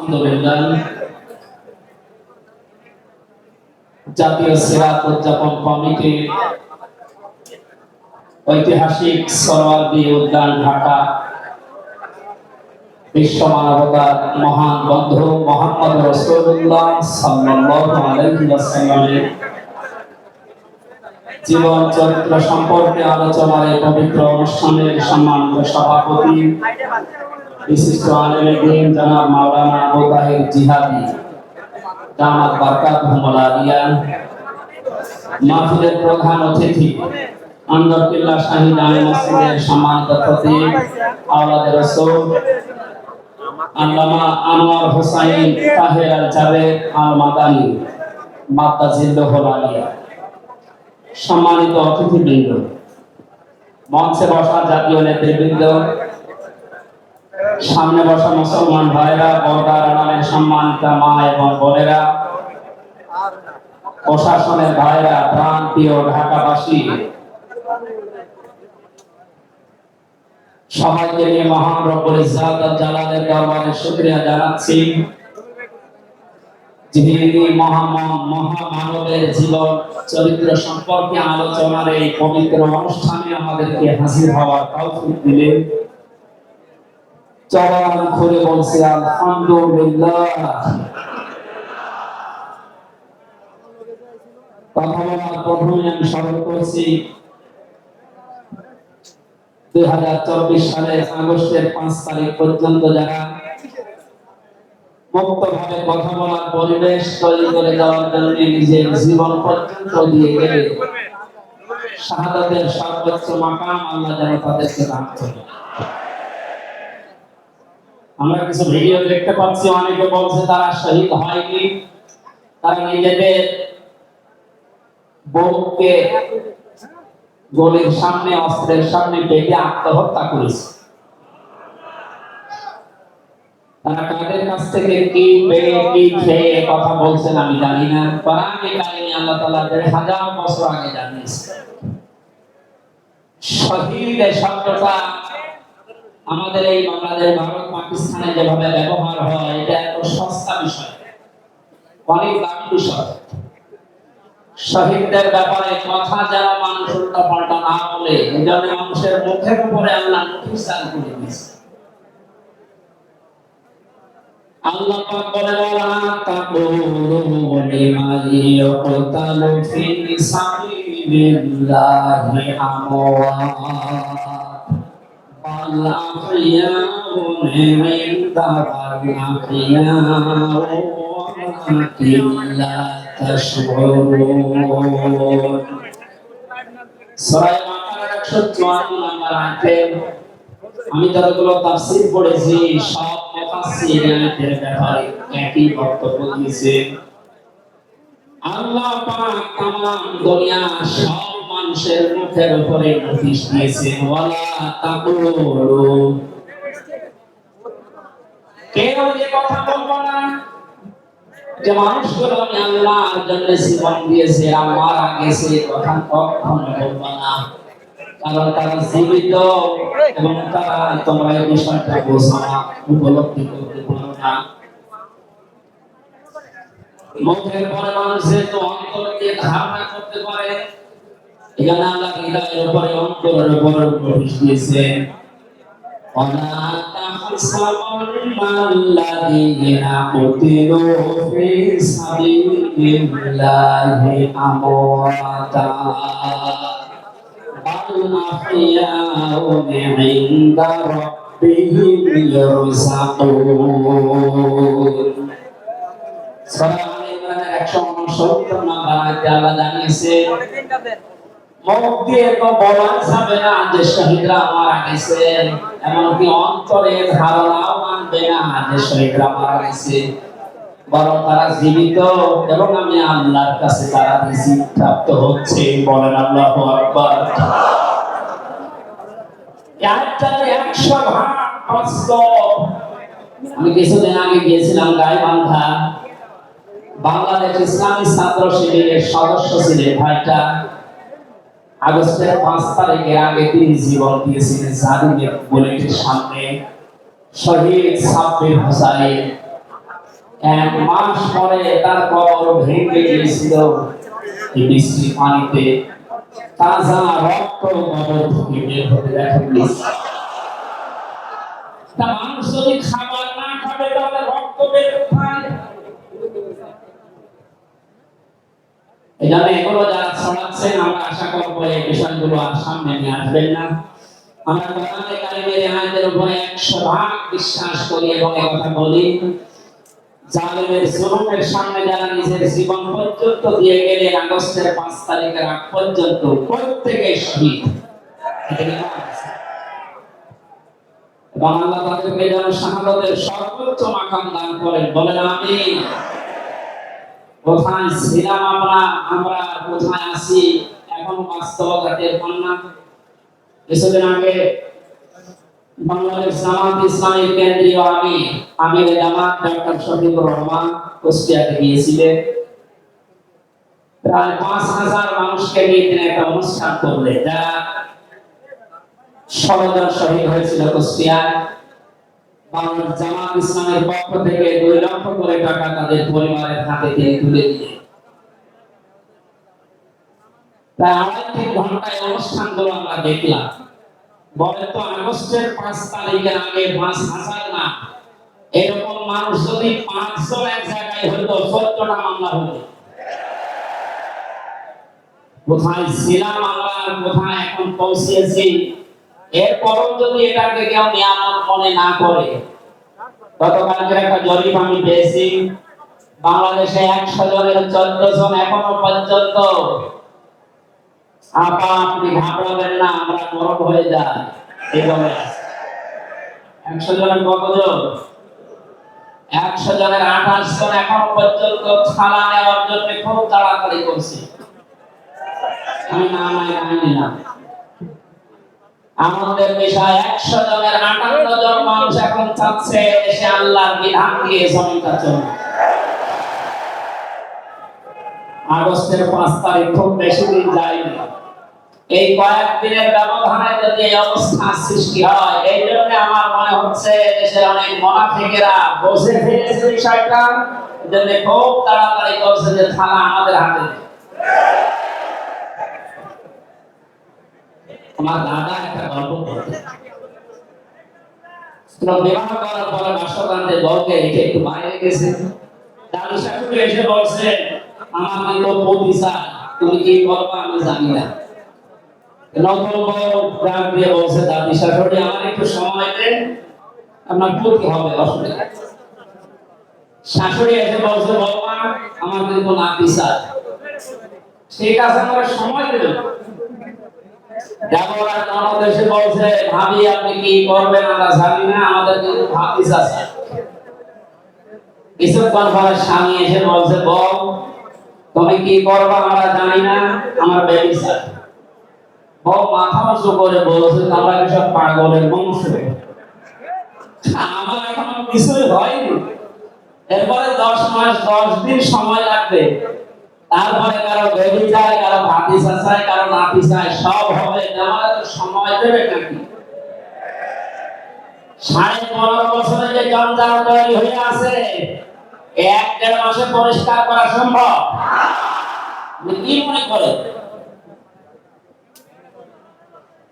আলহামদুলিল্লাহ জাতীয় সিরাত উদযাপন কমিটির ঐতিহাসিক সরোয়ার্দী উদ্যান ঢাকা বিশ্ব মানবতার মহান বন্ধু মুহাম্মদ রাসূলুল্লাহ সাল্লাল্লাহু আলাইহি ওয়াসাল্লামের জীবন চরিত্র সম্পর্কে আলোচনার এই পবিত্র অনুষ্ঠানের সম্মানিত সভাপতি বিশিষ্ট আলেম দ্বীন জনাব মাওলানা আবু তাহের জিহাদি দামাত বারকাতুহুল আলিয়া, মাহফিলের প্রধান অতিথি আন্দরকিল্লা শাহী জামে মসজিদের সম্মানিত খতিব আওলাদে রাসূল আল্লামা আনোয়ার হোসাইন তাহের আল জাবেদ আল মাদানী মাদ্দাজিল্লাহুল আলিয়া, সম্মানিত অতিথিবৃন্দ, মঞ্চে বসা জাতীয় নেতৃবৃন্দ, সামনে বসা মুসলমান ভাইরা, পর্দার আড়ালের সম্মানিত মা এবং বোনেরা, প্রশাসনের ভাইরা, প্রান্তীয় ঢাকাবাসী, সবাইকে নিয়ে মহান রব্বুল ইজ্জাত ওয়াল জালালের দরবারে শুকরিয়া জানাচ্ছি যিনি মহামানবের জীবন চরিত্র সম্পর্কে আলোচনার এই পবিত্র অনুষ্ঠানে আমাদেরকে হাজির হওয়ার তৌফিক দিলেন। চরণ খুলে বলছি আলহামদুলিল্লাহ। কথা বলার প্রথমে আমি স্মরণ করছি 2024 সালের আগস্টের 5 তারিখ পর্যন্ত যারা মুক্তভাবে কথা বলার পরিবেশ তৈরি করে দেওয়ার জন্য নিজের জীবন পর্যন্ত দিয়ে গেলে শাহাদাতের সর্বোচ্চ মাকাম আল্লাহ যেন তাদেরকে দান করেন। আমরা কিছু ভিডিও দেখতে পাচ্ছি, অনেকে বলছে তারা শহীদ হয়নি, তারা নিজেদের বউকে গলির সামনে অস্ত্রের সামনে বেঁধে আত্মহত্যা করেছে। তারা কাদের কাছ থেকে কি পেয়ে কি খেয়ে কথা বলছেন আমি জানি না। কোরআনে কারিমে আল্লাহ তাআলা 1000 বছর আগে জানিয়েছে। শহীদ শব্দটা আমাদের এই বাংলাদেশ, ভারত, পাকিস্তানে যেভাবে ব্যবহার হয়, এটা এত সস্তা বিষয়, অনেক দামি বিষয়। শহীদদের ব্যাপারে কথা যারা মানুষ উল্টা পাল্টা না বলে, এজন্য মানুষের মুখের উপরে আল্লাহ নোটিশ জারি করে দিয়েছে। আল্লাহ পাক বলে ওয়ালা তাকুলু লিমান ইয়াকতালু ফি সাবিলিল্লাহি আমওয়াত বাল আহইয়াউন ইনদা ওয়ালাকিন লা তাশউরুন। সূরা বাকারার 154 নম্বর আয়াতে আমি যতগুলো তাফসীর পড়েছি সব মুফাসসিরদের ব্যাপারে একই বক্তব্য দিয়েছে। আল্লাহ পাক তামাম দুনিয়া সব মানুষের মুখের উপরে নোটিশ দিয়েছে, ওয়ালা তাকুলু, কেউ যে কথা বলবো না যে মানুষগুলো আমি আল্লাহর জন্য জীবন দিয়েছে, আমার আগে সে কথা কখনো বলবো না, কারণ তারা জীবিত এবং তারা তোমরা এই বিষয়টা বোঝো না, উপলব্ধি করতে পারো না। মুখের পরে মানুষের তো অন্তর দিয়ে ধারণা করতে পারে, এখানে আল্লাহ হৃদয়ের উপরে অন্তরের উপরে প্রবেশ দিয়েছে। ওয়ালা তাহসাবান্নাল্লাযীনা কুতিলু ফি সাবিলিল্লাহি আমওয়াতা বাল আহইয়াউন ইনদা রাব্বিহিম ইয়ারযাকুন। সূরা আলে ইমরানের 169 নম্বর আয়াতে আল্লাহ জানিয়েছে, মুখ দিয়ে তো বলা যাবে না যে শহীদরা মারা গেছে, এমনকি অন্তরের ধারণাও মানবে না যে শহীদরা মারা গেছে, বরং তারা জীবিত এবং আমি আল্লাহর কাছে তারা রিজিক প্রাপ্ত হচ্ছে। বলেন আল্লাহু আকবার। আয়াতটাতে 100% বাস্তব। আমি কিছুদিন আগে গিয়েছিলাম গাইবান্ধা, বাংলাদেশ ইসলামী ছাত্র শিবিরের সদস্য ছিলেন ভাইটা। আগস্টের 5 তারিখের আগে তিনি জীবন দিয়েছিলেন জালিমের বুলেটের সামনে। শহীদ সাব্বির হোসাইন এক মাস পরে তার কবর ভেঙে গিয়েছিল এই বৃষ্টি পানিতে, তাজা রক্ত কবর থেকে বের হতে দেখা গিয়েছে। তা মানুষ যদি খাবার না খাবে তাহলে রক্ত বের হয়। এই জন্য এগুলো যারা ছড়াচ্ছেন আমরা আশা করবো এই বিষয়গুলো আর সামনে নিয়ে আসবেন না। আমরা কোরআনে কারিমের আয়াতের উপরে 100% বিশ্বাস করি এবং এই কথা বলি, জালেমের জুলুমের সামনে যারা নিজের জীবন পর্যন্ত দিয়ে গেলেন আগস্টের 5 তারিখের আগ পর্যন্ত প্রত্যেকেই শহীদ। এবং আল্লাহ তাদেরকে যেন শাহাদাতের সর্বোচ্চ মাকাম দান করেন, বলেন আমিন। কোথায় ছিলাম আমরা কোথায় আছি এখন বাস্তবতা টের পান না। কিছুদিন আগে বাংলাদেশ জামাত ইসলামী কেন্দ্রীয় আমির জামাত ডক্টর শফিকুর রহমান কুষ্টিয়াতে গিয়েছিলেন। প্রায় 5,000 মানুষকে নিয়ে তিনি একটা অনুষ্ঠান করলেন, যারা 16 জন শহীদ হয়েছিল কুষ্টিয়ায়। বাংলাদেশ জামাত ইসলামের পক্ষ থেকে 2 লক্ষ করে টাকা তাদের পরিবারের হাতে তিনি তুলে দিলেন। প্রায় 2.5 ঘন্টায় অনুষ্ঠানগুলো আমরা দেখলাম। বলে তো আগস্টের 5 তারিখের আগে 5,000 না, এরকম মানুষ যদি 5 জন এক জায়গায় হতো 14টা মামলা হতো। কোথায় ছিলাম আমরা, কোথায় এখন পৌঁছেছি, এরপরও যদি এটাকে কেউ নিয়ামত মনে না করে। গতকালকের একটা জরিপ আমি পেয়েছি, বাংলাদেশে 100 জনের 14 জন এখনো পর্যন্ত। আপনি ঘাবড়াবেন না, আমরা নরম হয়ে যাই এইভাবে। 100 জনের কতজন? 100 জনের 28 জন এখনো পর্যন্ত থানা নেওয়ার জন্য খুব তাড়াতাড়ি করছে। আমি নিলাম আমাদের বিষয় 100 জনের 58 জন মানুষ এখন চাচ্ছে দেশে আল্লাহর বিধান দিয়ে জমিটা চলবে। আগস্টের 5 তারিখ খুব বেশি দিন যায়নি। এই কয়েকদিনের ব্যবধানে যদি এই অবস্থা সৃষ্টি হয়, এই জন্য আমার মনে হচ্ছে দেশের অনেক মুনাফিকেরা বুঝে ফেলেছে বিষয়টা, জন্য খুব তাড়াতাড়ি করছে যে থানা আমাদের হাতে। আমার দাদা একটা গল্প করতেন, বিবাহ করার পরে বাসকান্তে বউকে রেখে একটু বাইরে গেছে। দাদু শাশুড়ি এসে বলছে, আমার কিন্তু পতি চাই, তুমি কি করবা আমি জানি না। নতুন বউ ডাক দিয়ে বলছে, দাদি শাশুড়ি আমার একটু সময় দেন, আপনার পতি হবে, অসুবিধা। শাশুড়ি এসে বলছে, বৌমা আমার কিন্তু নাতি চাই। ঠিক আছে, আমার সময় দেবেন। দেবরাজ ননদ এসে বলছে, ভাবি আপনি কি করবেন আমরা জানি না, আমাদের কিন্তু ভাতিজা আছে। কিছুক্ষণ পরে স্বামী এসে বলছে, বউ তুমি কি করবা আমরা জানি না, আমার বেবি চাই। বউ মাথা উঁচু করে বলছে, আমরা কি সব পাগলের বংশ? আমার এখনো কিছুই হয়নি। এরপরে 10 মাস 10 দিন সময় লাগবে, তারপরে কারো বেবি চাই, কারো ভাতিজা চাই, কারো নাতি চাই, সব হবে। আমার তো সময় দেবে নাকি? 15.5 বছরে যে জঞ্জাল তৈরি হয়ে আছে, 1-1.5 মাসে পরিষ্কার করা সম্ভব? কি মনে করে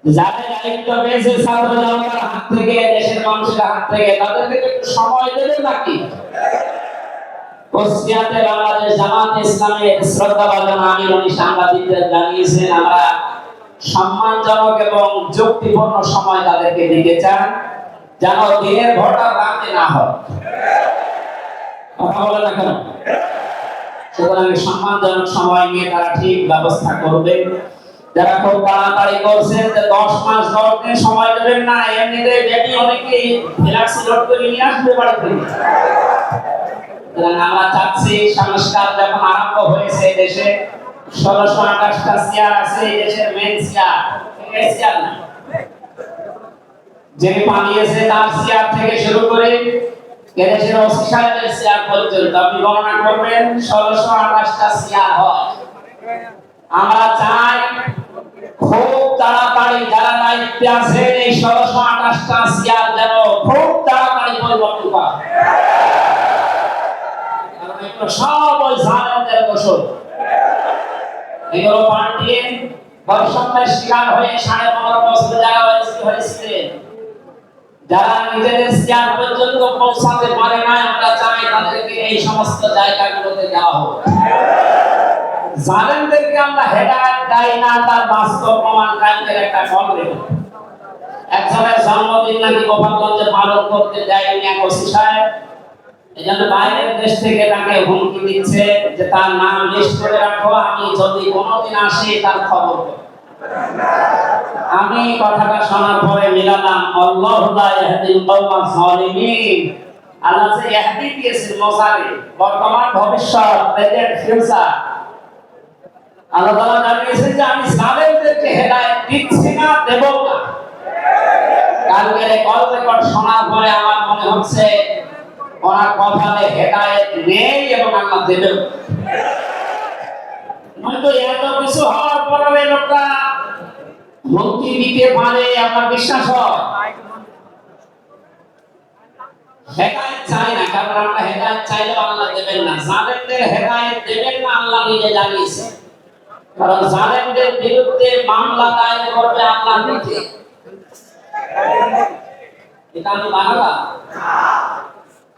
যাদের দায়িত্ব পেয়েছে ছাত্র জনতার হাত থেকে, দেশের মানুষের হাত থেকে, তাদেরকে একটু সময় দেবে নাকি? কুষ্টিয়াতে বাংলাদেশ জামাত ইসলামের শ্রদ্ধাভাজন আমির উনি সাংবাদিকদের জানিয়েছেন, আমরা সম্মানজনক এবং যুক্তিপূর্ণ সময় তাদেরকে দিতে চান, যেন দিনের ভোটার রাতে না হয়। কথা বলে না কেন? সুতরাং সম্মানজনক সময় নিয়ে তারা ঠিক ব্যবস্থা করবে। যারা খুব তাড়াতাড়ি করছেন যে 10 মাস 10 দিন সময় দেবেন না, এমনিতে বেবি অনেকেই ফ্ল্যাক্সি লোড করে নিয়ে আসবে বাড়িতে। আমরা চাচ্ছি সংস্কার যখন আরম্ভ হয়েছে দেশে, 1628টা চেয়ার আছে এই দেশের মেন চেয়ার, এই চেয়ার না, যে পালিয়েছে তার চেয়ার থেকে শুরু করে এদেশের ওসি সাহেবের চেয়ার পর্যন্ত আপনি গণনা করবেন 1628টা চেয়ার হয়। আমরা চাই খুব তাড়াতাড়ি যারা দায়িত্বে আছেন এই 1628টা চেয়ার যেন খুব তাড়াতাড়ি পরিবর্তন হয়। এগুলো সব ওই জালেমদের দোষর। এগুলো পাল্টিয়ে বৈষম্যের শিকার হয়ে 15.5 বছর যারা হয়েছিলেন, যারা নিজেদের চেয়ার পর্যন্ত পৌঁছাতে পারে না, আমরা চাই তাদেরকে এই সমস্ত জায়গাগুলোতে দেওয়া হোক। জালেমদেরকে আমরা হেদায়েত দেই না, তার বাস্তব প্রমাণ কায়েমের একটা ফল। একজনের জন্মদিন নাকি গোপালগঞ্জে পালন করতে দেয়নি এক ওসি সাহেব, এই জন্য বাইরের দেশ থেকে তাকে হুমকি দিচ্ছে যে তার নাম লিস্ট করে রাখো, আমি যদি কোনোদিন আসি তার খবর দেব। আমি কথাটা শোনার পরে মিলালাম, আল্লাহু লা ইয়াহদিল কওমাজ যালিমিন। আল্লাহ যে ইহদি দিয়েছেন মোসারে, বর্তমান ভবিষ্যৎ, প্রেজেন্ট ফিউচার, আল্লাহ তাআলা জানিয়েছেন যে আমি জালেমদেরকে হেদায়েত দিচ্ছি না, দেব না। কালকের কল রেকর্ড শোনার পরে আমার মনে হচ্ছে ওনার কপালে হেদায়েত নেই এবং আল্লাহ দেবেন। নয়তো এত কিছু হওয়ার পরে লোকটা মুক্তি দিতে পারে আমার বিশ্বাস হয়। হেদায়েত চাই না, কারণ আমরা হেদায়েত চাইলেও আল্লাহ দেবেন না। জালেমদের হেদায়েত দেবেন না আল্লাহ নিজে জানিয়েছে, কারণ জালেমদের বিরুদ্ধে মামলা দায়ের করবে আল্লাহ নিজে। এটা আমি বানালাম।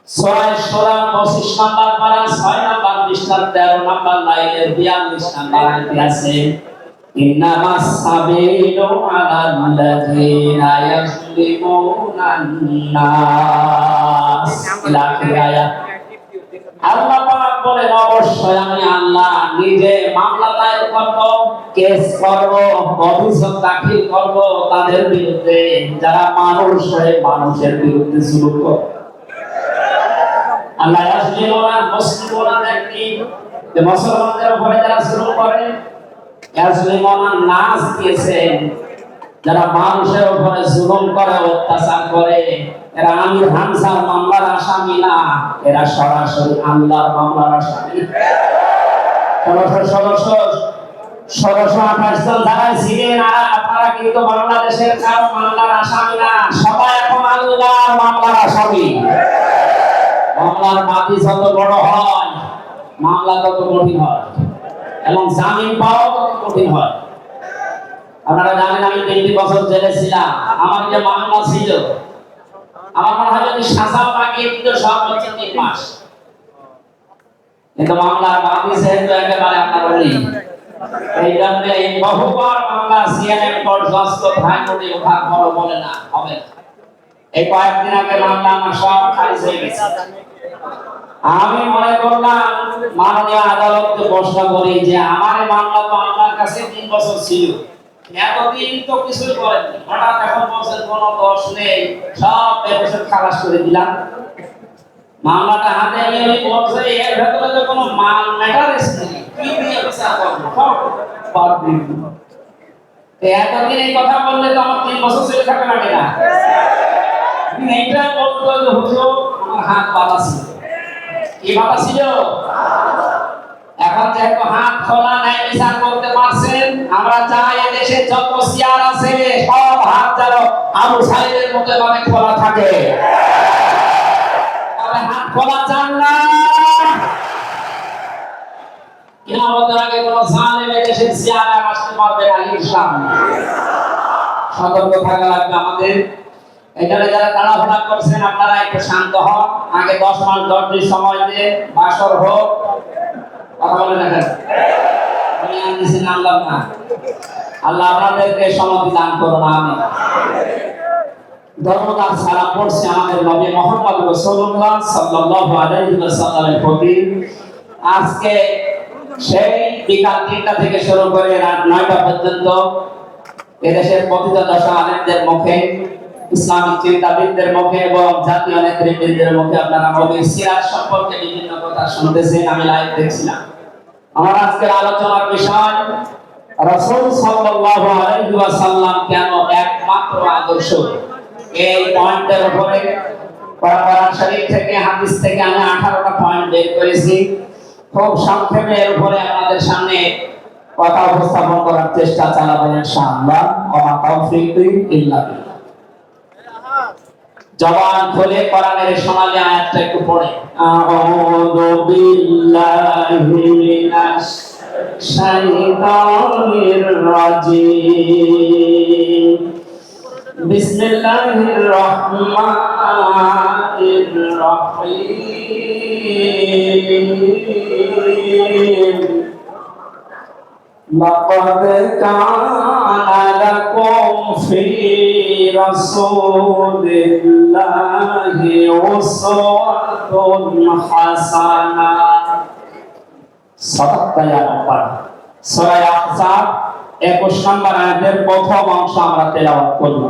6 সূরা 25 নাম্বার পারা, 6 নাম্বার পৃষ্ঠার 13 নাম্বার লাইনের 42 নাম্বার আয়াতে আছে, ইন্নামাস সাবিলু আলাল্লাযিনা ইয়াজলিমুনান নাস। ইলা আখির আয়াত। আল্লাহ পাক বলেন, অবশ্যই আমি আল্লাহ নিজে মামলা দায়ের করব, কেস করব, অভিযোগ দাখিল করব তাদের বিরুদ্ধে যারা মানুষ হয়ে মানুষের বিরুদ্ধে জুলুম করে। আল্লাহ ইয়াজলিমুনা মুসলিমুনা দেখি যে মুসলমানদের উপরে যারা জুলুম করে, ইয়াজলিমুনা নাস দিয়েছেন যারা মানুষের উপরে জুলুম করে, অত্যাচার করে, এরা আমির হামজার মামলার আসামি না, এরা সরাসরি আল্লাহর মামলার আসামি। 1628 জন যারা ছিলেন আপনারা কিন্তু বাংলাদেশের কারো মামলার আসামি না, সবাই এখন আল্লাহর মামলার আসামি। মামলার বাদী যত বড় হয় মামলা তত কঠিন হয় এবং জামিন পাওয়া তত কঠিন হয়। আপনারা জানেন আমি 20 বছর জেলে ছিলাম। আমার যে মামলা ছিল, আমার মনে হয় যদি সাজাও লাগিয়ে দিত সর্বোচ্চ 3 মাস, কিন্তু মামলার বাদী যেহেতু একেবারে আপনার বলি, এই জন্য এই বহুবার মামলা সিএনএম পর্যন্ত হাইকোর্টে উঠার বড় বলে না হবে না। এই কয়েকদিন আগে মামলা আমার সব খারিজ হয়ে গেছে। আমি মনে করলাম মাননীয় আদালতকে প্রশ্ন করি যে আমার মামলা তো আপনার কাছে 3 বছর ছিল, এতদিন তো কিছুই করেননি, হঠাৎ এখন বছর কোনো দোষ নেই, সব ব্যবসা খালাস করে দিলাম। মামলাটা হাতে নিয়ে আমি বলছি এর ভেতরে তো কোনো মাল ম্যাটারস নেই, কি দিয়ে বিচার করব? এতদিন এই কথা বললে তো আমার 3 বছর ছেলে থাকা লাগে না। এইটা বলতো যে হুজুর আমার হাত বাঁধা ছিল। কি বাঁধা ছিল? এখন যেহেতু হাত খোলা নাই, বিচার করতে পারছেন, আমরা চাই এদেশে যত চেয়ার আছে সব হাত যেন আবু সাইদের মতো ভাবে খোলা থাকে। তবে হাত খোলা চান না, কিয়ামতের আগে কোন জালেম এদেশের চেয়ারে আসতে পারবে না ইনশাআল্লাহ। সতর্ক থাকা লাগবে আমাদের। এখানে যারা তাড়াহুড়া করছেন আপনারা একটু শান্ত হন। আগে 10 মাস 10 দিন সময় দিয়ে বাসর হোক, কথা বলে দেখেন। আমি আনছি আল্লাহ না, আল্লাহ আপনাদেরকে সম্মতি দান করুন, আমিন। ধর্মদাস সালাম পড়ছে আমাদের নবী মুহাম্মদ রাসূলুল্লাহ সাল্লাল্লাহু আলাইহি ওয়াসাল্লামের প্রতি। আজকে সেই বিকাল 3টা থেকে শুরু করে রাত 9টা পর্যন্ত এদেশের পতিত দশা আলেমদের মুখে, ইসলামিক চিন্তাবিদদের মুখে এবং জাতীয় নেতৃবৃন্দের মুখে আপনারা নবীর সিরাত সম্পর্কে বিভিন্ন কথা শুনতেছেন। আমি লাইভ দেখছিলাম। আমার আজকের আলোচনার বিষয় রাসূল সাল্লাল্লাহু আলাইহি ওয়াসাল্লাম কেন একমাত্র আদর্শ। এই পয়েন্টের উপরে কোরআন শরীফ থেকে হাদিস থেকে আমি 18টা পয়েন্ট বের করেছি। খুব সংক্ষেপে এর উপরে আপনাদের সামনে কথা উপস্থাপন করার চেষ্টা চালাবো ইনশাআল্লাহ। ওয়া তাওফীকি ইল্লা বিল্লাহ। জবান খুলে কোরআনের সোনালী আয়াতটা একটু পড়ে। আউযু আউযু বিল্লাহি মিনাশ শাইতানির রাজিম বিসমিল্লাহির রহমানির রহিম লাকাদ কানা লাকুম ফি রাসূলিল্লাহি উসওয়াতুন হাসানাহ। সাদাক্তা ইয়া রাব্বানা। সূরা আহজাব 21 নম্বর আয়াতের প্রথম অংশ আমরা তেলাওয়াত করব।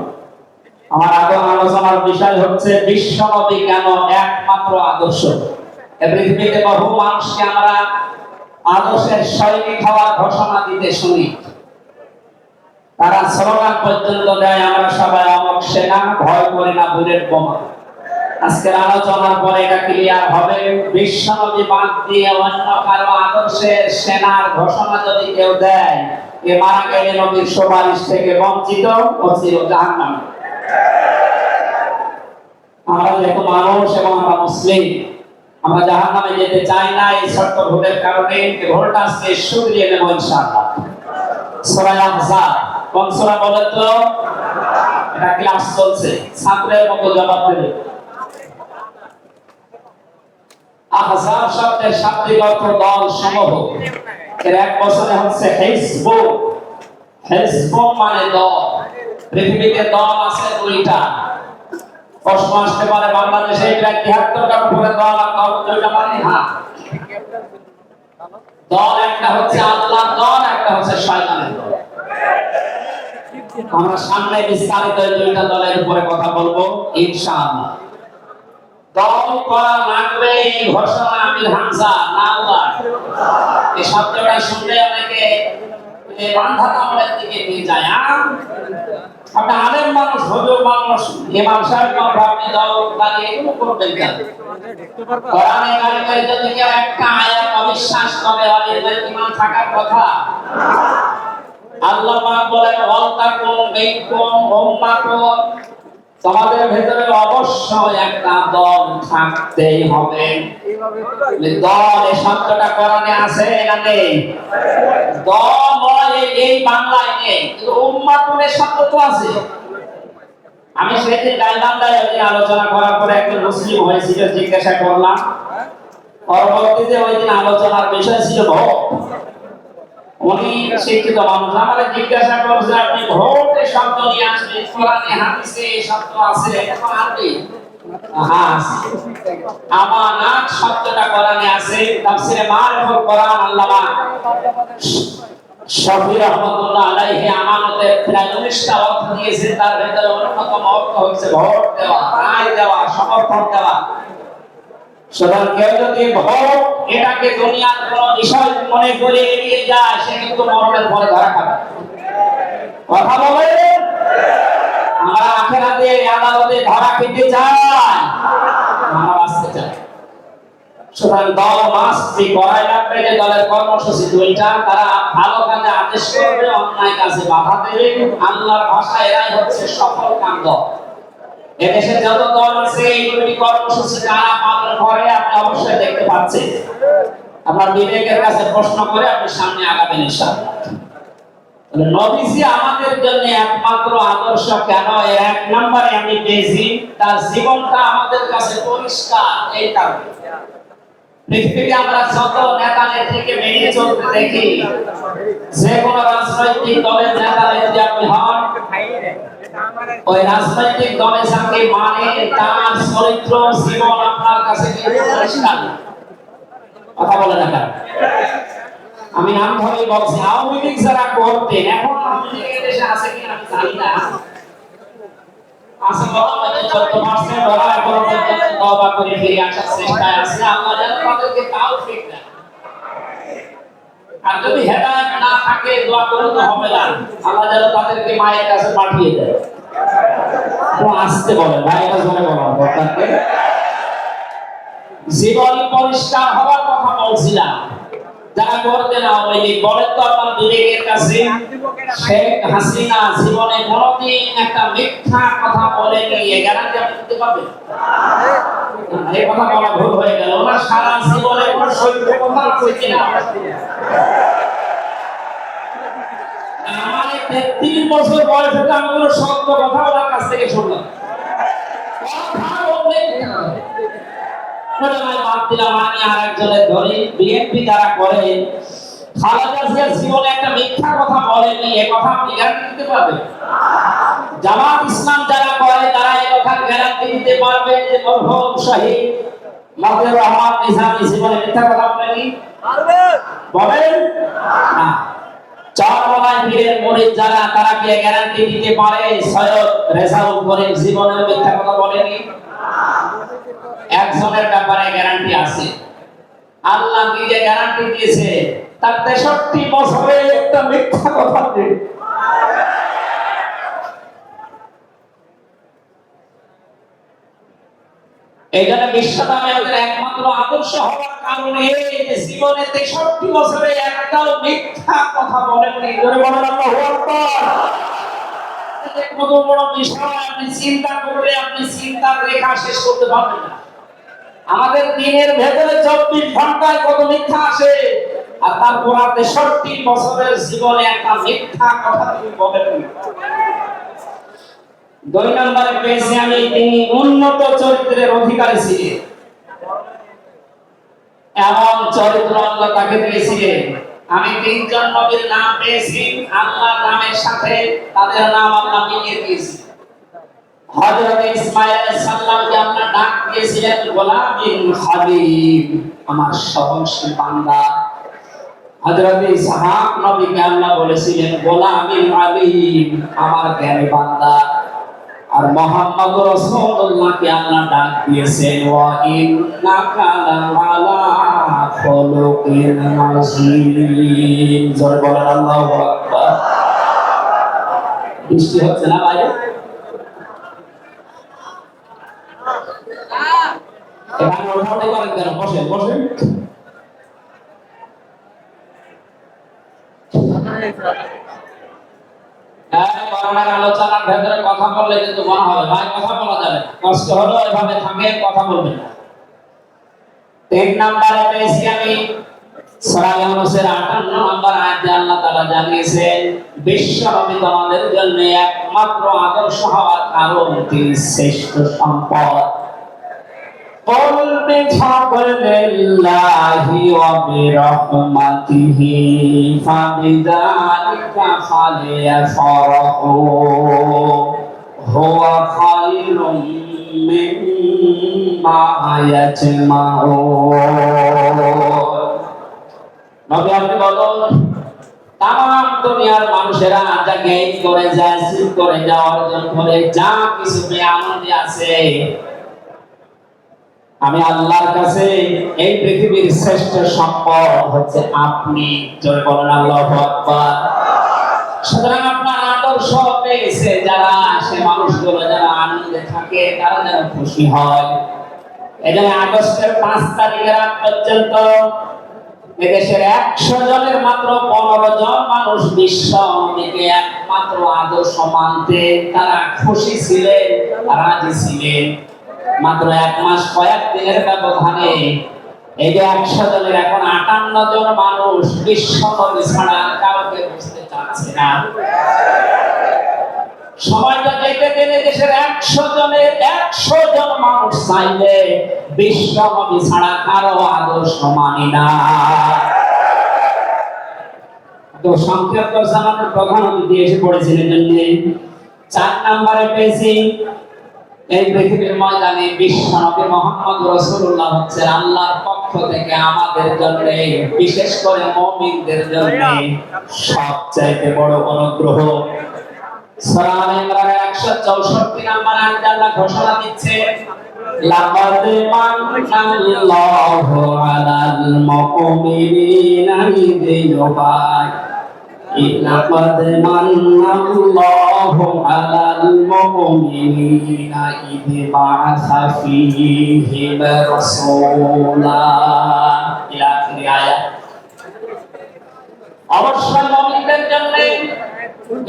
আমার আলোচনার বিষয় হচ্ছে বিশ্বনবী কেন একমাত্র আদর্শ। এই পৃথিবীতে বহু মানুষকে আমরা আদর্শের সৈনিক হওয়ার ঘোষণা দিতে শুনি, তারা স্লোগান পর্যন্ত দেয় আমরা সবাই অমক সেনা, ভয় করি না বুলেট বোমা। আজকের আলোচনার পরে এটা ক্লিয়ার হবে, বিশ্বনবী বাদ দিয়ে অন্য কারো আদর্শের সেনার ঘোষণা যদি কেউ দেয়, এ মারা গেলে নবীর সুপারিশ থেকে বঞ্চিত ও চির জাহান্নামে। আমরা যেহেতু মানুষ এবং আমরা মুসলিম, আমরা জাহান্নামে যেতে চাই না। এই ছোট্ট ভুলের কারণে ভুলটা আজকে শুধরিয়ে নেব ইনশাআল্লাহ। সূরা আহজাব কোন সূরা বলেন তো? এটা ক্লাস চলছে, ছাত্রের মতো জবাব দেবে। আহজাব শব্দের শাব্দিক অর্থ দল সমূহ। এর এক বছরে হচ্ছে হিজবুন। হিজবুন মানে দল। পৃথিবীতে দল আছে দুইটা। প্রশ্ন আসতে পারে বাংলাদেশে প্রায় ৭৩টা উপরে দল, আর দল দুইটা মানে হ্যাঁ। দল একটা হচ্ছে আল্লাহর দল, একটা হচ্ছে শয়তানের দল। আমরা সামনে বিস্তারিত এই দুইটা দলের উপরে কথা বলবো ইনশাআল্লাহ। দল করা লাগবে এই ঘোষণা আমির হামজা নাওয়ার এই শব্দটা শুনলে অনেকে বান্ধা কামড়ের দিকে নিয়ে যায়। আপনি আলেম মানুষ, হুজুর মানুষ, ইমাম সাহেব মানুষ, আপনি দল দাঁড়িয়ে এগুলো করবেন কেন? কোরআনে কারিমে যদি কেউ একটা আয়াত অবিশ্বাস করে, আর ঈমান থাকার কথা। আল্লাহ পাক বলেন ওয়ালতাকুম মিনকুম উম্মাতুন, তোমাদের ভেতরে অবশ্যই একটা দল থাকতেই হবে। দল এই শব্দটা কোরআনে আছে না নেই? দল বলে এই বাংলায় নেই, কিন্তু উম্মাতুনের শব্দ তো আছে। আমি সেদিন গাইবান্ধায় একদিন আলোচনা করার পরে একজন মুসলিম হয়েছিল, জিজ্ঞাসা করলাম। পরবর্তীতে ওই দিন আলোচনার বিষয় ছিল ভোট। উনি শিক্ষিত মানুষ, আমাকে জিজ্ঞাসা করছে আপনি ভোটের শব্দ নিয়ে আসবেন, কোরআনে হাদিসে এই শব্দ আছে? এখন আরবি হ্যাঁ আছে। আমানাত শব্দটা কোরআনে আছে, তাফসীরে মারিফুল কোরআন আল্লামা শফি রহমাতুল্লাহ আলাইহি আমানতের প্রায় 19টা অর্থ দিয়েছেন। তার ভেতরে অন্যতম অর্থ হচ্ছে ভোট দেওয়া, রায় দেওয়া, সমর্থন দেওয়া। সুতরাং কেউ যদি ভোট এটাকে দুনিয়ার কোন বিষয় মনে করে এড়িয়ে যায়, সে কিন্তু মরণের পরে ধরা খাবে। কথা বলে আমরা আখিরাতে আদালতে ধরা খেতে চাই, আমরা বাঁচতে চাই। সুতরাং দল মাস্তি করাই লাগবে যে দলের কর্মসূচি দুইটা, তারা ভালো কাজে আদেশ করবে, অন্যায় কাজে বাধা দেবে। আল্লাহর ভাষায় এরাই হচ্ছে সফল কাম দল। এদেশে যত দল আছে এই দুটি কর্মসূচি কারা পালন করে আপনি অবশ্যই দেখতে পাচ্ছেন। আপনার বিবেকের কাছে প্রশ্ন করে আপনি সামনে আগাবেন ইনশাআল্লাহ। তাহলে নবীজি আমাদের জন্য একমাত্র আদর্শ কেন? এর এক নম্বরে আমি পেয়েছি তার জীবনটা আমাদের কাছে পরিষ্কার। এই কারণে পৃথিবীতে আমরা যত নেতা নেত্রীকে মেনে চলতে দেখি, যে কোনো রাজনৈতিক দলের নেতা নেত্রী আপনি হন, ওই রাজনৈতিক দলের সঙ্গে মানে তার চরিত্র জীবন আপনার কাছে কিন্তু পরিষ্কার। কথা বলে না কেন? আমি নাম ধরে বলছি, আওয়ামী লীগ যারা করতেন, এখন আওয়ামী লীগের দেশে আছে কিনা আমি জানি না, আছে বলা মানে 14% ওরা এখনো পর্যন্ত তওবা করে ফিরে আসার চেষ্টায় আছে। আল্লাহ যেন তাদেরকে তাওফিক দেন। আর যদি হেদায়েত না থাকে দোয়া করে তো হবে না, আল্লাহ যেন তাদেরকে মায়ের কাছে পাঠিয়ে দেয়। তো আসতে বলে ভাই, এটা জোরে বলা দরকার। জীবন পরিষ্কার হওয়ার কথা বলছিলাম। যারা করতে না ওই বলেন তো আপনার বিবেকের কাছে, শেখ হাসিনা জীবনে কোনদিন একটা মিথ্যা কথা বলেনি, এই গ্যারান্টি আপনি দিতে পারবেন? এই কথা বলা ভুল হয়ে গেল। ওনার সারা জীবন সত্য কথা আছে কিনা? আমার 33 বছর বয়স হতে আমি কোনো সত্য কথা ওনার কাছ থেকে শুনলাম। কথা বললে বাদ দিলাম, আমি আর একজনের ধরি। বিএনপি যারা করে, খালেদা জিয়ার জীবনে একটা মিথ্যা কথা বলেনি, এ কথা আপনি গ্যারান্টি দিতে পারবেন? জামাত ইসলাম যারা করে তারা এই কথা গ্যারান্টি দিতে পারবে যে মরহুম শহীদ মতিউর রহমান নিজামী জীবনে মিথ্যা কথা বলেনি? বলেন না। চরমনায় পীরের মুরিদ যারা, তারা কি গ্যারান্টি দিতে পারে সৈয়দ রেজাউল করিম জীবনে মিথ্যা কথা বলেনি? একজনের ব্যাপারে গ্যারান্টি আছে, আল্লাহ নিজে গ্যারান্টি দিয়েছে, তার 63 বছরে একটা মিথ্যা কথা নেই। এই জন্য বিশ্বনাথের একমাত্র আদর্শ হওয়ার কারণে যে জীবনে 63 বছরে একটাও মিথ্যা কথা বলেননি। জোরে বলেন আল্লাহু আকবার। কত বড় বিষয় আপনি চিন্তা করলে আপনি চিন্তার রেখা শেষ করতে পারবেন না। আমাদের দিনের ভেতরে 24 ঘন্টায় কত মিথ্যা আসে, আর তারপর 63 বছরের জীবনে একটা মিথ্যা কথা তুমি বলেননি। 2 নম্বরে পেয়েছি আমি, তিনি উন্নত চরিত্রের অধিকারী ছিলেন। এমন চরিত্র আল্লাহ তাকে দিয়েছিলেন। আমি 3 জন নবীর নাম পেয়েছি, আল্লাহর নামের সাথে তাদের নাম আল্লাহ মিলিয়ে দিয়েছি। হযরত ইসমাঈল আলাইহিস সালামকে আল্লাহ ডাক দিয়েছিলেন গোলামিন হাবিব, আমার সহনশীল বান্দা। হযরত ইসহাক নবীকে আল্লাহ বলেছিলেন গোলামিন হাবিব, আমার জ্ঞানী বান্দা। আর মুহাম্মদ রাসূলুল্লাহকে আল্লাহ ডাক দিয়েছেন ওয়া ইন্নাকা লাআলা খুলুকিন আযীম। জোরে বলেন আল্লাহু আকবার। বৃষ্টি হচ্ছে না বাইরে? এখানে ওঠাতে করেন কেন? বসেন বসেন। করোনার আলোচনার ভেতরে কথা বললে কিন্তু মনে হবে ভাই কথা বলা যাবে, কষ্ট হলো এভাবে থামিয়ে কথা বলবেন না। 3 নম্বরে পেয়েছি আমি সূরা ইউনূসের 58 নম্বর আয়াতে আল্লাহ তাআলা জানিয়েছেন বিশ্ব নবী তোমাদের জন্য একমাত্র আদর্শ হওয়ার কারণ তিনি শ্রেষ্ঠ সম্পদ। قل بفضل الله وبرحمته فبذلك فليفرحوا هو خير مما يجمعون। নবী আপনি বলুন, তাম দুনিয়ার মানুষেরা যা গেইন করে যায়, সিল করে যা অর্জন করে, যা কিছু আনন্দে আছে, আমি আল্লাহর কাছে এই পৃথিবীর শ্রেষ্ঠ সম্পদ হচ্ছে আপনি। জোরে বলেন আল্লাহু আকবার। সুতরাং আপনার আদর্শ পেয়েছে যারা, সে মানুষগুলো যারা আনন্দে থাকে, তারা যেন খুশি হয়। এজন্য আগস্টের 5 তারিখের আগ পর্যন্ত এদেশের 100 জনের মাত্র 15 জন মানুষ বিশ্ব নবীকে একমাত্র আদর্শ মানতে তারা খুশি ছিলেন, রাজি ছিলেন। মাত্র 1 মাস কয়েক দিনের ব্যবধানে এই যে 100 জনের এখন 58 জন মানুষ বিশ্ব নবী ছাড়া কাউকে বুঝতে চাচ্ছে না। সময়টা যেতে গেলে দেশের 100 জনের 100 জন মানুষ চাইলে বিশ্ব নবী ছাড়া কারো আদর্শ মানি না। তো সংক্ষেপ জানানোর প্রধান অতিথি এসে পড়েছিলেন জন্য 4 নম্বরে পেয়েছি এই পৃথিবীর ময়দানে বিশ্ব নবী মুহাম্মদ রাসূলুল্লাহ হচ্ছে আল্লাহর পক্ষ থেকে আমাদের জন্য, বিশেষ করে মুমিনদের জন্য সবচেয়ে বড় অনুগ্রহ। সূরা আল ইমরানের 164 নম্বর আয়াতে আল্লাহ ঘোষণা দিচ্ছে লাকাদ মান্নাল্লাহু আলাল মুমিনিনা ইয لقد من الله على المؤمنين إذ بعث فيهم رسولا إلى آخر الآية। অবশ্যই মুমিনদের জন্য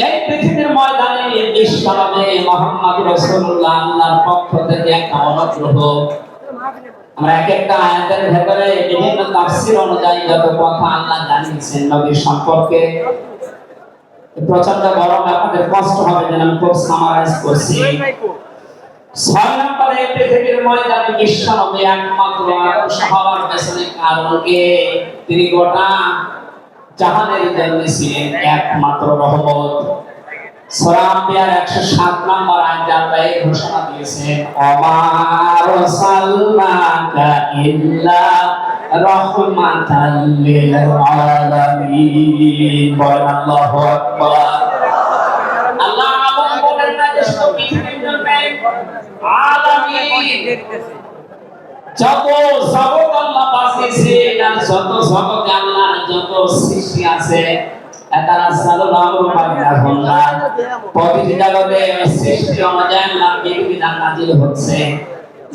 এই পৃথিবীর ময়দানে বিশ্বনবী মুহাম্মদ রাসূলুল্লাহ আল্লাহর পক্ষ থেকে একটা অনুগ্রহ। আমরা এক একটা আয়াতের ভেতরে বিভিন্ন তাফসীর তাফসীর অনুযায়ী যত কথা আল্লাহ জানিয়েছেন নবী সম্পর্কে, প্রচন্ড গরম আপনাদের কষ্ট হবে যেন আমি খুব সামারাইজ করছি। 6 নম্বরে পৃথিবীর ময়দানে বিশ্ব নবী একমাত্র আদর্শ হওয়ার পেছনে কারণ কি? তিনি গোটা জাহানের জন্য ছিলেন একমাত্র রহমত। সূরা আম্বিয়ার 107 নম্বর আয়াতে আল্লাহ এই ঘোষণা দিয়েছেন, ওমা আরসালনাকা ইল্লা রাহমাতাল লিল আলামিন। বলেন আল্লাহু আকবার। আল্লাহ আমল বলেন না যে শুধু পৃথিবীর জন্য আলামিন, যত জগৎ আল্লাহ বানিয়েছেন আর যত জগতে আল্লাহ যত সৃষ্টি আছে তারা সালামু আলাইকুম। প্রতিটি জগতে সৃষ্টি অনুযায়ী আল্লাহর বিধান নাযিল হচ্ছে।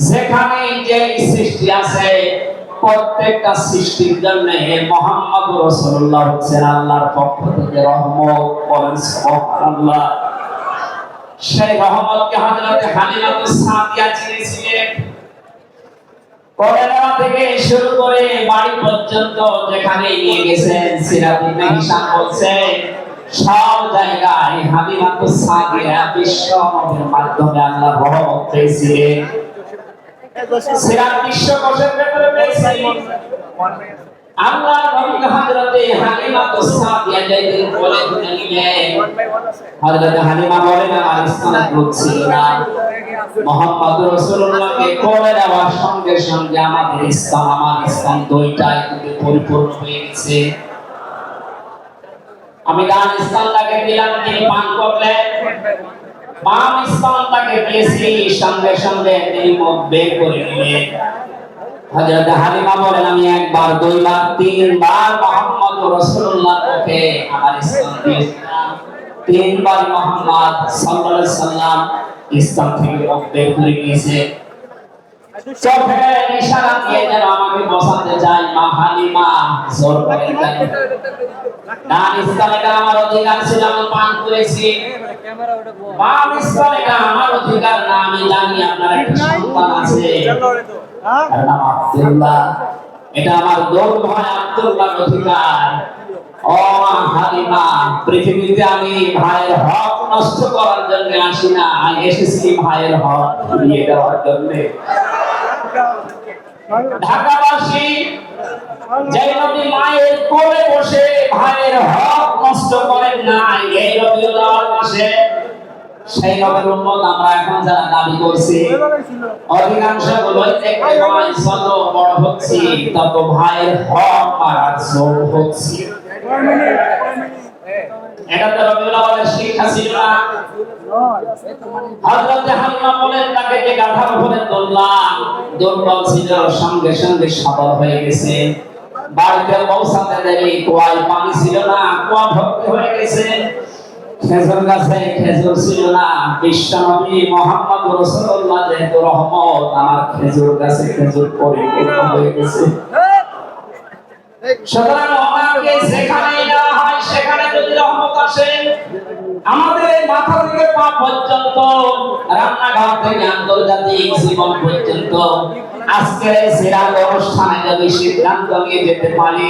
যেখানে যে সৃষ্টি আছে প্রত্যেকটা সৃষ্টির জন্য মুহাম্মদ রাসূলুল্লাহ হচ্ছেন আল্লাহর পক্ষ থেকে রহমত। বলেন সুবহানাল্লাহ। সেই রহমতকে হযরত হালিমাতুস সাদিয়া চিনেছিলেন। কোরআন থেকে শুরু করে বাড়ি পর্যন্ত যেখানে নিয়ে গেছেন সিরাত ইবনে হিশাম বলছে সব জায়গায় হালিমাতুস সাদিয়া বিশ্ব নবীর মাধ্যমে আল্লাহর রহমত পেয়েছিলেন। সিরাত বিশ্বকোষের ভেতরে পেয়েছিলেন আল্লাহ নবী হযরত হালিমাতুস সাদিয়া যেদিন বলে দিলেন, হযরত হালিমা বলেন আমার ইসলামে গ্রুপ ছিল না, মুহাম্মদ রাসূলুল্লাহকে কোলে দেওয়ার সঙ্গে সঙ্গে আমাদের ইসলাম আমার ইসলাম দুইটাই পরিপূর্ণ হয়ে গেছে। আমি ডান ইসলামটাকে দিলাম, তিনি পান করলেন, বাম ইসলামটাকে দিয়েছি, সঙ্গে সঙ্গে তিনি মুখ বের করে নিলেন। হযরত হালিমা বলেন আমি একবার, দুইবার, তিনবার মুহাম্মদ রাসূলুল্লাহকে আমার ইসলাম দিয়েছিলাম। তিনবার মুহাম্মদ সাল্লাল্লাহু আলাইহি সাল্লাম ইসলাম থেকে মুখ বের করে নিয়েছে। চোখে ইশারা দিয়ে যেন আমাকে বোঝাতে চায় মা হালিমা জোর করে দেন, ডান ইসলামটা আমার অধিকার ছিল, আমি পান করেছি। বাম ইসলামটা আমার অধিকার না, আমি জানি আপনার একটা সন্তান আছে, নাম আব্দুল্লাহ, এটা আমার দৌড় ভাই আব্দুল্লাহর অধিকার। ও হালিমা, পৃথিবীতে আমি ভাইয়ের হক নষ্ট করার জন্য আসি না, এসেছি ভাইয়ের হক দিয়ে দেওয়ার জন্য। ঢাকাবাসী যে নবী মায়ের কোলে বসে ভাইয়ের হক নষ্ট করেন না এই রবিউল আউয়াল মাসে, সেই নবীর উম্মত আমরা এখন যারা দাবি করছি অধিকাংশ গুলোই দেখতে পাই যত বড় হচ্ছে তত ভাইয়ের হক মারার জোর হচ্ছে। এটা তো রবিউল আউয়ালের শিক্ষা ছিল না। হযরত হালিমা বলেন তাকে যে গাধার উপরে তুললাম, দুর্বল ছিল, সঙ্গে সঙ্গে সবল হয়ে গেছে। বাড়িতে পৌঁছাতে দেরি, কুয়ায় পানি ছিল না, কুয়া ভর্তি হয়ে গেছে। খেজুর গাছে খেজুর ছিল না, বিশ্ব নবী মুহাম্মদ রাসূলুল্লাহ যেহেতু রহমত, আমার খেজুর গাছে খেজুর পরিপূর্ণ হয়ে গেছে। সুতরাং ওনাকে যেখানে না হয় সেখানে যদি রহমত আসে, আমাদের এই মাথা থেকে পা পর্যন্ত, রান্নাঘর থেকে আন্তর্জাতিক জীবন পর্যন্ত আজকের এই সিরাত অনুষ্ঠানে যদি সিদ্ধান্ত নিয়ে যেতে পারি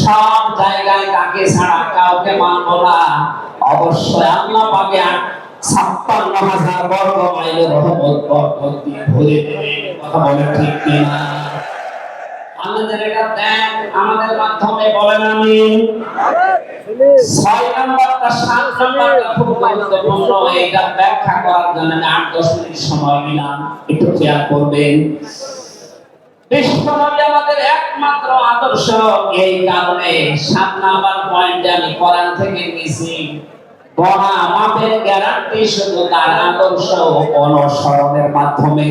সব জায়গায় তাকে ছাড়া কাউকে মানব না, অবশ্যই আল্লাহ পাকে ৫৬,০০০ বর্গ মাইলের রহমত বরকত দিয়ে ভরে দেবে। কথা বলেন ঠিক কিনা? আমাদের এটা দেন আমাদের মাধ্যমে, বলেন আমিন। ৬ নাম্বারটা ৭ নাম্বারটা খুব গুরুত্বপূর্ণ, এটা ব্যাখ্যা করার জন্য আমি ৮-১০ মিনিট সময় নিলাম, একটু খেয়াল করবেন। বিশ্বনবী আমাদের একমাত্র আদর্শ, এই কারণে ৭ নাম্বার পয়েন্টে আমি কোরআন থেকে নিয়েছি। গোনা মাপের গ্যারান্টি শুধু তার আদর্শ অনুসরণের মাধ্যমে।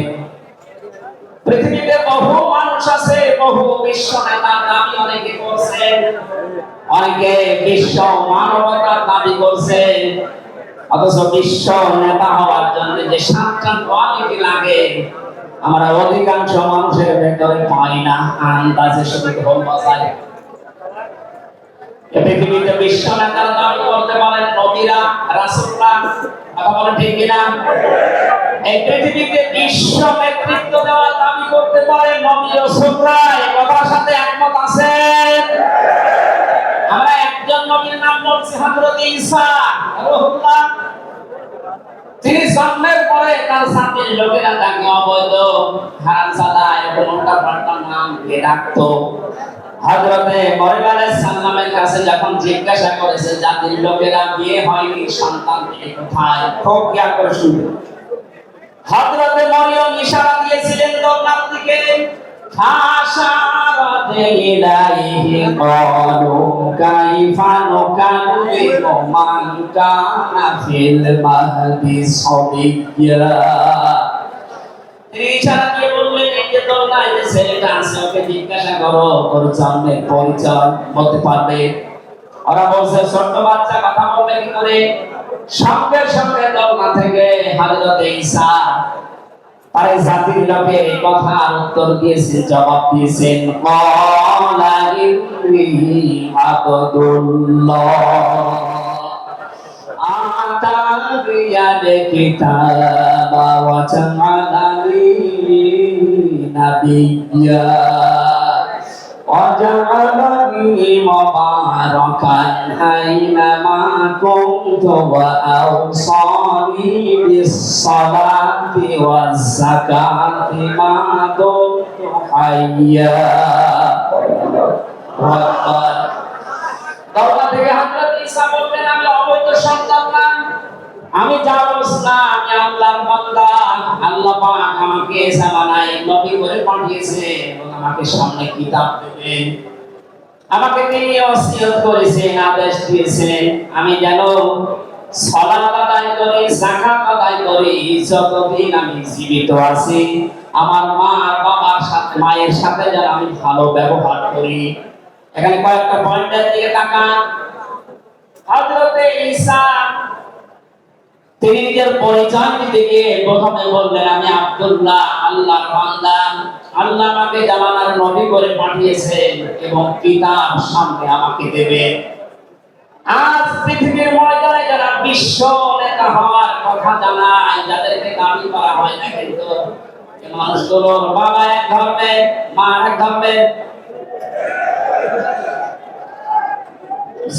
পৃথিবীতে বহু মানুষ আছে, বহু বিশ্ব নেতার দাবি অনেকে করছেন, অনেকে বিশ্ব মানবতার দাবি করছেন, অথচ বিশ্ব নেতা হওয়ার জন্য যে ৭টা কোয়ালিটি লাগে আমরা অধিকাংশ মানুষের ভেতরে পাই না, আন্দাজে শুধু ঢোল বাজায়। পৃথিবীতে বিশ্ব নেতার দাবি করতে পারেন নবীরা, রাসূলরা, কথা বলেন ঠিক কিনা? এই পৃথিবীতে বিশ্ব নেতৃত্ব দেওয়ার দাবি করতে পারেন নবী রাসূলরা, এই কথার সাথে একমত আছেন? বলছি হযরত ঈসা রূহুল্লাহ, তিনি জন্মের পরে তার সাথীর লোকেরা তাকে অবৈধ, হারামজাদা এরকম উল্টাপাল্টা নাম দিয়ে ডাকতো। হযরতে মরিয়ম আলাইহিস সালামের কাছে যখন জিজ্ঞাসা করেছে জাতির লোকেরা বিয়ে হয়নি, সন্তান নেই কোথায়, খুব খেয়াল করে শুনবে। হযরতে মরিয়ম ইশারা দিয়েছিলেন দোলনার দিকে, ফাশারাতে ইলাইহি ক্বালু কাইফা নুকাল্লিমু মান কানা ফিল মাহদি সাবিয়্যা। ইশারা দিয়ে বললেন, এই যে দোলনায় যে ছেলেটা আছে ওকে জিজ্ঞাসা করো ওর জন্মের পরিচয় বলতে পারবে। ওরা বলছে ছোট্ট বাচ্চা কথা বলবে কি করে? সঙ্গে সঙ্গে দোলনা থেকে হযরতে ঈসা তার জাতির লোকে এই কথার উত্তর দিয়েছে, জবাব দিয়েছেন, ক্বালা ইন্নী আবদুল্লাহ আতাবিয়াল কিতাবা ওয়া জাআলানি নাবিয়্যা ওয়া জাআলানি মুবারাকান আইনামা কুনতু ওয়া আওসানি বিস-সালাতি ওয়াজ-যাকাতি মা দুমতু হাইয়্যা। দোলনা থেকে হযরত ঈসা বললেন, আমি অবৈধ সন্তান না, আমি জাউস না, আমি আল্লাহর বান্দা। আল্লাহ পাক আমাকে জামানায় নবী করে পাঠিয়েছে এবং আমাকে সামনে কিতাব দেবেন। আমাকে তিনি ওসিয়ত করেছেন, আদেশ দিয়েছেন আমি যেন সালাত আদায় করি, যাকাত আদায় করি যতদিন আমি জীবিত আছি। আমার মা আর বাবার সাথে, মায়ের সাথে যেন আমি ভালো ব্যবহার করি। এখানে কয়েকটা পয়েন্টের দিকে তাকান। হযরতে ঈসা তিনি নিজের পরিচয় দিতে গিয়ে প্রথমে বললেন, আমি আব্দুল্লাহ, আল্লাহর বান্দা। আল্লাহ আমাকে জামানার নবী করে পাঠিয়েছেন এবং কিতাব সামনে আমাকে দেবে। আজ পৃথিবীর ময়দানে যারা বিশ্ব নেতা হওয়ার কথা জানায়, যাদেরকে দাবি করা হয় না, কিন্তু মানুষগুলোর বাবা এক ধর্মের, মা এক ধর্মের,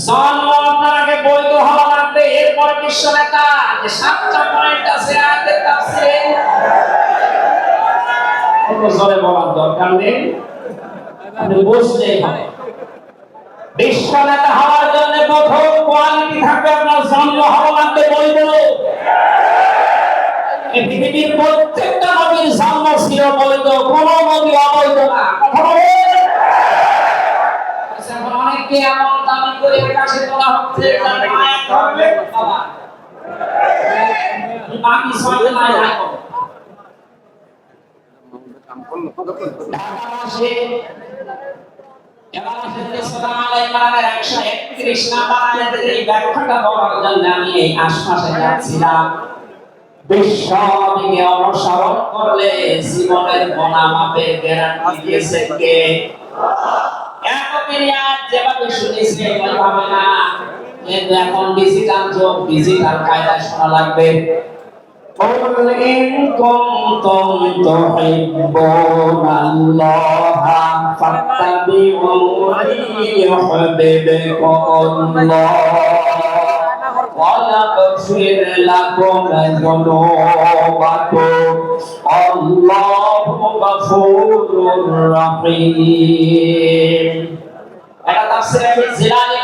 জন্ম আপনার আগে বৈধ হওয়া লাগবে, এরপর বিশ্ব নেতা। যে 7টা পয়েন্ট আছে আয়াতের তাফসীরে, অত জোরে বলার দরকার নেই, আপনি বুঝলেই হবে। বিশ্ব নেতা হওয়ার জন্য প্রথম কোয়ালিটি থাকবে আপনার জন্ম হওয়া লাগবে বৈধ। এই পৃথিবীর প্রত্যেকটা নবীর জন্ম ছিল বৈধ, কোন নবী অবৈধ না। কথা বলেন। অনেকে এমন দাবি করে কাছে তোলা হচ্ছে যার মায়ের ধর্মে বাবা, বাকি সবাই নাই নাই। ঢাকা মাসে এবার আসলে সুবহানাল্লাহ ইমানের 131 নাম্বার আয়াতের এই ব্যাখ্যাটা বলার জন্য আমি এই আশপাশে যাচ্ছিলাম। বিশ্বকে অনুসরণ করলে জীবনের গোনা মাপের গ্যারান্টি দিয়েছে কে? যেভাবে শুনেছি এইভাবে না, কিন্তু এখন ডিজিটাল যুগ, ডিজিটাল কায়দায় শোনা লাগবে। قُلْ إِن كُنتُمْ تُحِبُّونَ اللَّهَ فَاتَّبِعُونِي يُحْبِبْكُمُ اللَّهُ وَيَغْفِرْ لَكُمْ ذُنُوبَكُمْ وَاللَّهُ غَفُورٌ رَحِيمٌ। এটা তাফসীরে জিলানী